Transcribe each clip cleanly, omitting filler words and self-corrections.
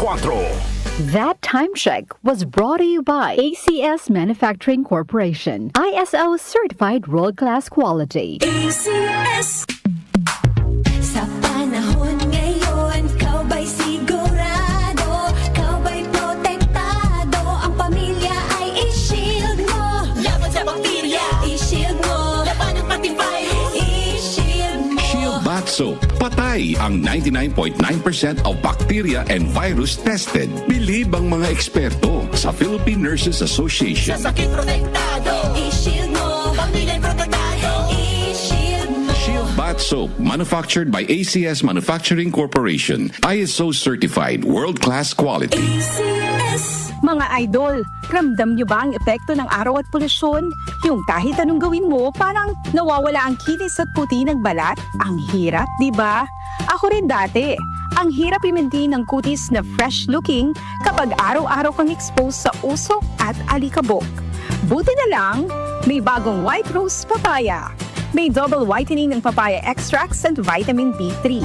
That time check was brought to you by ACS Manufacturing Corporation, ISO certified world-class quality. ACS. Sa panahon ngayon, kau ba'y sigurado? Kau ba'y protektado? Ang pamilya ay i-shield mo. Laban sa bakterya, i-shield mo. Laban ng pati virus, i-shield mo. Shield Bath Soap. Patay ang 99.9% of bacteria and virus tested. Bilib ang mga eksperto sa Philippine Nurses Association. Sa sakit protektado, i-shield mo. Pamilya protektado, i-shield mo. Shield Bath Soap, manufactured by ACS Manufacturing Corporation. ISO certified, world-class quality. ACS. Mga idol, ramdam nyo ba ang epekto ng araw at polusyon? Yung kahit anong gawin mo, parang nawawala ang kinis at puti ng balat? Ang hirap, di ba? Ako rin dati. Ang hirap i-maintain ng kutis na fresh-looking kapag araw-araw kang exposed sa usok at alikabok. Buti na lang, may bagong White Rose Papaya. May double whitening ng papaya extracts and vitamin B3.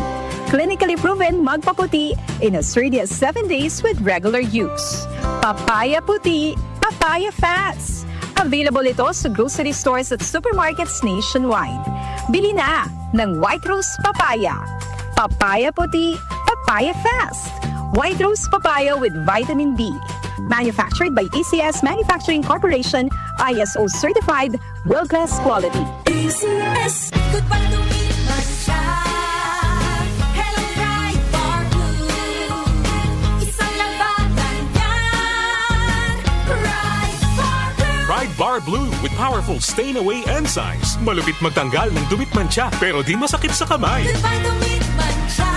Clinically proven magpaputi in as early as 7 days with regular use. Papaya Puti, Papaya Fast. Available ito sa grocery stores at supermarkets nationwide. Bili na ng White Rose Papaya. Papaya Puti, Papaya Fast. White Rose Papaya with vitamin B. Manufactured by ACS Manufacturing Corporation, ISO certified, world-class quality. ACS. Good pa lumipas siya. Hello, Bright Bar Blue. Isang labanan yan. Bright Bar Blue. Pride Bar Blue with powerful stain-away enzymes. Malupit magtanggal ng dumit mancha pero di masakit sa kamay. Good pa lumipas siya.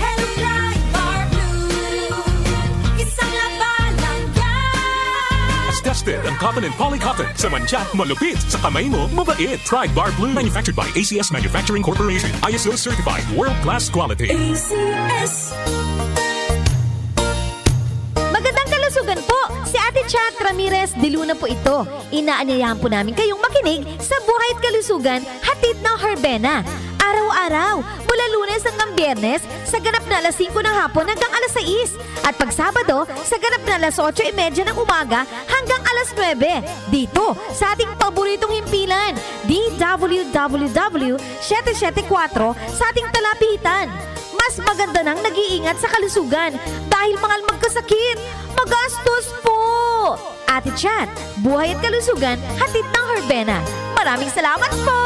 Hello, Bright Bar Blue. Isang labanan yan. As tested ang cotton and polycotton. Sa mancha, malupit. Sa kamay mo, mabait. Pride Bar Blue. Manufactured by ACS Manufacturing Corporation. ISO certified. World-class quality. ACS. Magandang kalusugan po! Si Ate Chat Ramirez de Luna po ito. Inaanyayahan po namin kayong makinig sa Buhay at Kalusugan, hatid ng Herbena. Araw-araw, mula Lunes hanggang Biyernes, sa ganap na alas 5 ng hapon hanggang alas 6. At pag Sabado, sa ganap na alas 8:30 ng umaga hanggang alas 9. Dito, sa ating paboritong himpilan, DWWW 774 sa ating talapitan. Mas maganda nang nag-iingat sa kalusugan dahil mahal magkasakit. Magastos po! Ate Chat, Buhay at Kalusugan, hatid ng Herbena. Maraming salamat po!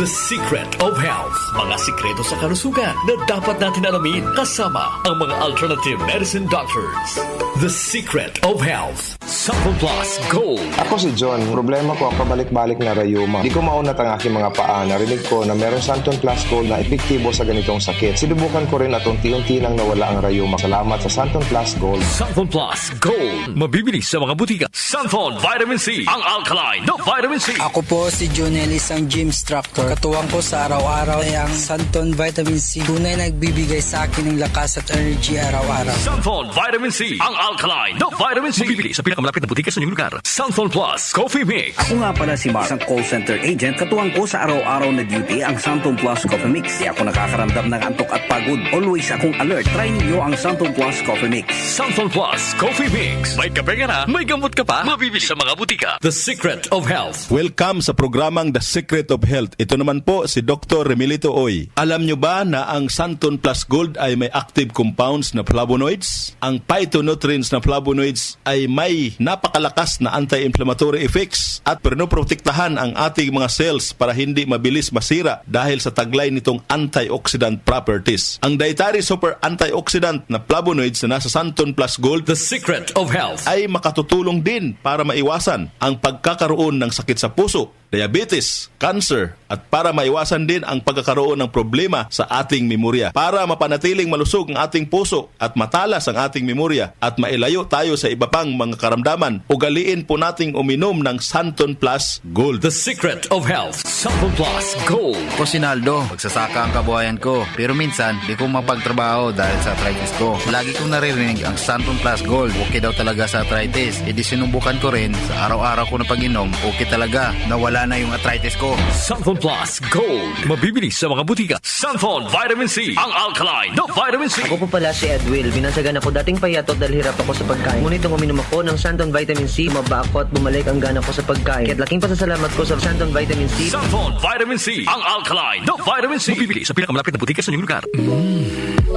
The Secret of Health. Mga sikreto sa kalusugan na dapat natin alamin kasama ang mga alternative medicine doctors. The Secret of Health. Sample Plus Gold. Ako si John. Problema ko ang pabalik-balik na rayuma. Di ko maunat ang aking mga paa. Narinig ko na meron Santon Plus Gold na epektibo sa ganitong sakit. Sinubukan ko rin at unti-unti nang nawala ang rayuma. Salamat sa Santon Plus Gold. Santon Plus Gold. Mabibili sa mga butika. Santon Vitamin C. Ang alkaline na vitamin C. Ako po si Jonel, isang gym instructor. Katuwang ko sa araw-araw ay ang Santon Vitamin C. Tunay nagbibigay sa akin ng lakas at energy araw-araw. Santon Vitamin C. Ang alkaline na vitamin C. Mabibili sa pinakamalapit na butika sa inyong lugar. Santon Plus Coffee Mix. Ako nga pala si Mark, isang call center agent. Katuwang ko sa araw-araw na duty ang Santon Plus Coffee Mix. Di ako nakakaramdam ng antok at pagod. Always akong alert. Try ninyo ang Santon Plus Coffee Mix. Santon Plus Coffee Mix. May kape ka na, may gamot ka pa. Mabibili sa mga butika. The Secret of Health. Welcome sa programang The Secret of Health. Ito naman po si Dr. Remilito Oy. Alam nyo ba na ang Santon Plus Gold ay may active compounds na flavonoids? Ang phytonutrients na flavonoids ay may napakalakas na anti-inflammatory effects at pinoprotektahan ang ating mga cells para hindi mabilis masira dahil sa taglay nitong antioxidant properties. Ang dietary super antioxidant na flavonoids na nasa Santon Plus Gold, The Secret of Health, ay makatutulong din para maiwasan ang pagkakaroon ng sakit sa puso, diabetes, cancer, at para maiwasan din ang pagkakaroon ng problema sa ating memorya. Para mapanatiling malusog ang ating puso at matalas ang ating memorya at mailayo tayo sa iba pang mga karamdaman, ugaliin po nating uminom ng Santon Plus Gold. The Secret of Health. Santon Plus Gold. Ako si Naldo, magsasaka ang kabuhayan ko. Pero minsan, di ko mapagtrabaho dahil sa arthritis ko. Lagi kong naririnig ang Santon Plus Gold. Okay daw talaga sa arthritis. E di sinubukan ko rin sa araw-araw ko na pag-inom. Okay talaga. Nawala nawawala na yung arthritis ko. Santon Plus Gold. Mabibili sa mga butika. Santon Vitamin C. Ang alkaline na vitamin C. Ako po pala si Edwil. Binansagan ako dating payatot dahil hirap ako sa pagkain. Ngunit nung uminom ako ng Santon Vitamin C, maba ako at bumalik ang gana ko sa pagkain. Kaya't laking pasasalamat ko sa Santon Vitamin C. Santon Vitamin C. Ang alkaline na vitamin C. Mabibili sa pinakamalapit na butika sa inyong lugar.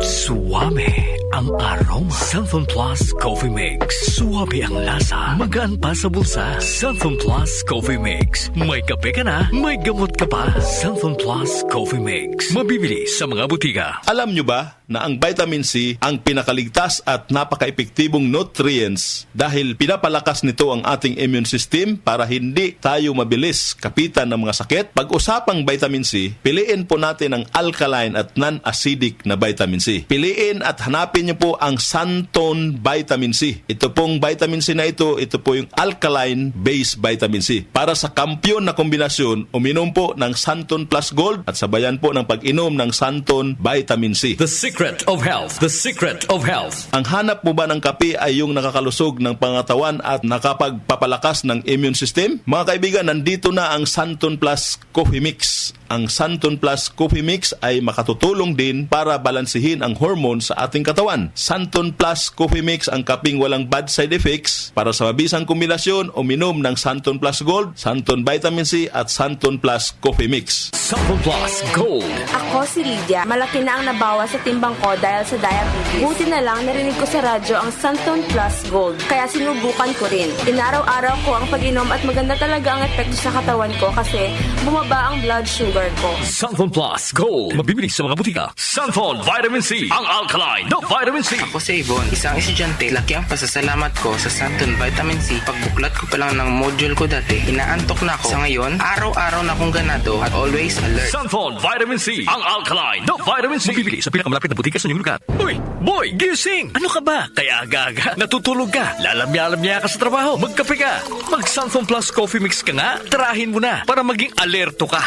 Suwame ang aroma. Santon Plus Coffee Mix. Suwabe ang lasa. Magaan pa sa bulsa. Santon Plus Coffee Mix. May kape ka na, may gamot ka pa. Santon Plus Coffee Mix. Mabibili sa mga butika. Alam nyo ba na ang vitamin C ang pinakaligtas at napaka-epektibong nutrients dahil pinapalakas nito ang ating immune system para hindi tayo mabilis kapitan ng mga sakit? Pag-usapang vitamin C, piliin po natin ang alkaline at non-acidic na vitamin C. Piliin at hanapin nyo po ang Santon Vitamin C. Ito pong vitamin C na ito po yung alkaline-based vitamin C. Para sa kampyon na kombinasyon, uminom po ng Santon Plus Gold at sabayan po ng pag-inom ng Santon Vitamin C. The secret of health. The secret of health. Ang hanap mo ba ng kape ay yung nakakalusog ng pangatawan at nakapagpapalakas ng immune system? Mga kaibigan, nandito na ang Santon Plus Coffee Mix. Ang Santon Plus Coffee Mix ay makatutulong din para balansihin ang hormone sa ating katawan. Santon Plus Coffee Mix ang kaping walang bad side effects. Para sa mabisang kombinasyon, uminom ng Santon Plus Gold, Santon Vitamin C at Santon Plus Coffee Mix. Santon Plus Gold. Ako si Lydia. Malaki na ang nabawas sa timbang ko dahil sa diabetes. Buti na lang narinig ko sa radyo ang Santon Plus Gold. Kaya sinubukan ko rin. Inaraw-araw ko ang pag-inom at maganda talaga ang epekto sa katawan ko kasi bumaba ang blood sugar ko. Santon Plus Gold. Mabibili sa mga butika. Santon Vitamin C. Ang alkaline na vitamin C. Ako si Yvonne, isang estudyante. Laki ang pasasalamat ko sa Santon Vitamin C. Pagbuklat ko pa lang ng module ko dati, inaantok na ako. Sa ngayon, araw-araw na akong ganado at always alert. Santon Vitamin C. Ang alkaline na vitamin C. Mabibili sa pinakamalapit na butika sa inyong lugar. Uy! Boy! Gising! Ano ka ba? Kaya aga-aga. Natutulog ka. Lalamya-lamya ka sa trabaho. Magkape ka. Mag Santon Plus Coffee Mix ka nga. Tarahin mo na para maging alerto ka.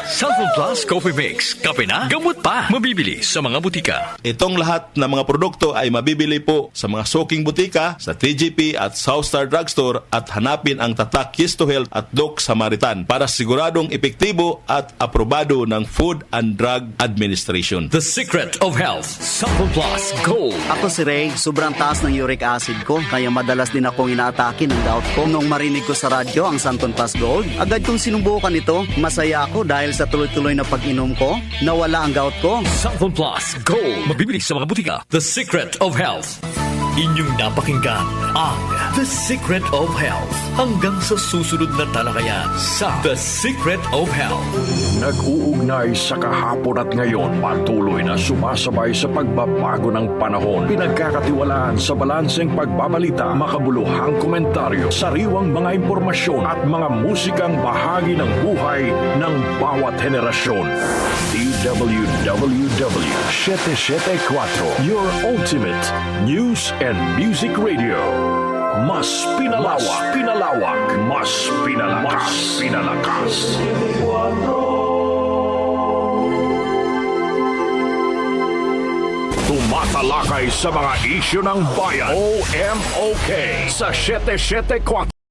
Santon Plus Coffee Mix. Kape na, gamot pa. Mabibili sa mga butika. Itong lahat ng mga produkto ay mabibili po sa mga soking butika, sa TGP at Southstar Drugstore at hanapin ang tatak Yes to Health at Doc Samaritan para siguradong epektibo at aprobado ng Food and Drug Administration. The secret of health. Santon Plus Gold. Ako si Ray, sobrang taas ng uric acid ko kaya madalas din akong inaatake ng gout ko. Nung marinig ko sa radyo ang Santon Plus Gold, agad kong sinubukan ito. Masaya ako dahil sa tuloy-tuloy na pag-inom ko, nawala ang gout ko. Santon Plus Gold. Mabibili sa mga butika. The secret of health. Inyong napakinggan ang The Secret of Health. Hanggang sa susunod na talakayan sa The Secret of Health. Nag-uugnay sa kahapon at ngayon, patuloy na sumasabay sa pagbabago ng panahon. Pinagkakatiwalaan sa balanseng pagbabalita, makabuluhang komentaryo, sariwang mga impormasyon at mga musikang bahagi ng buhay ng bawat henerasyon. DWWW 774, your ultimate news and music radio. Mas pinalawak, mas pinalakas. Tumatalakay sa mga isyu ng bayan. OMOK sa 774.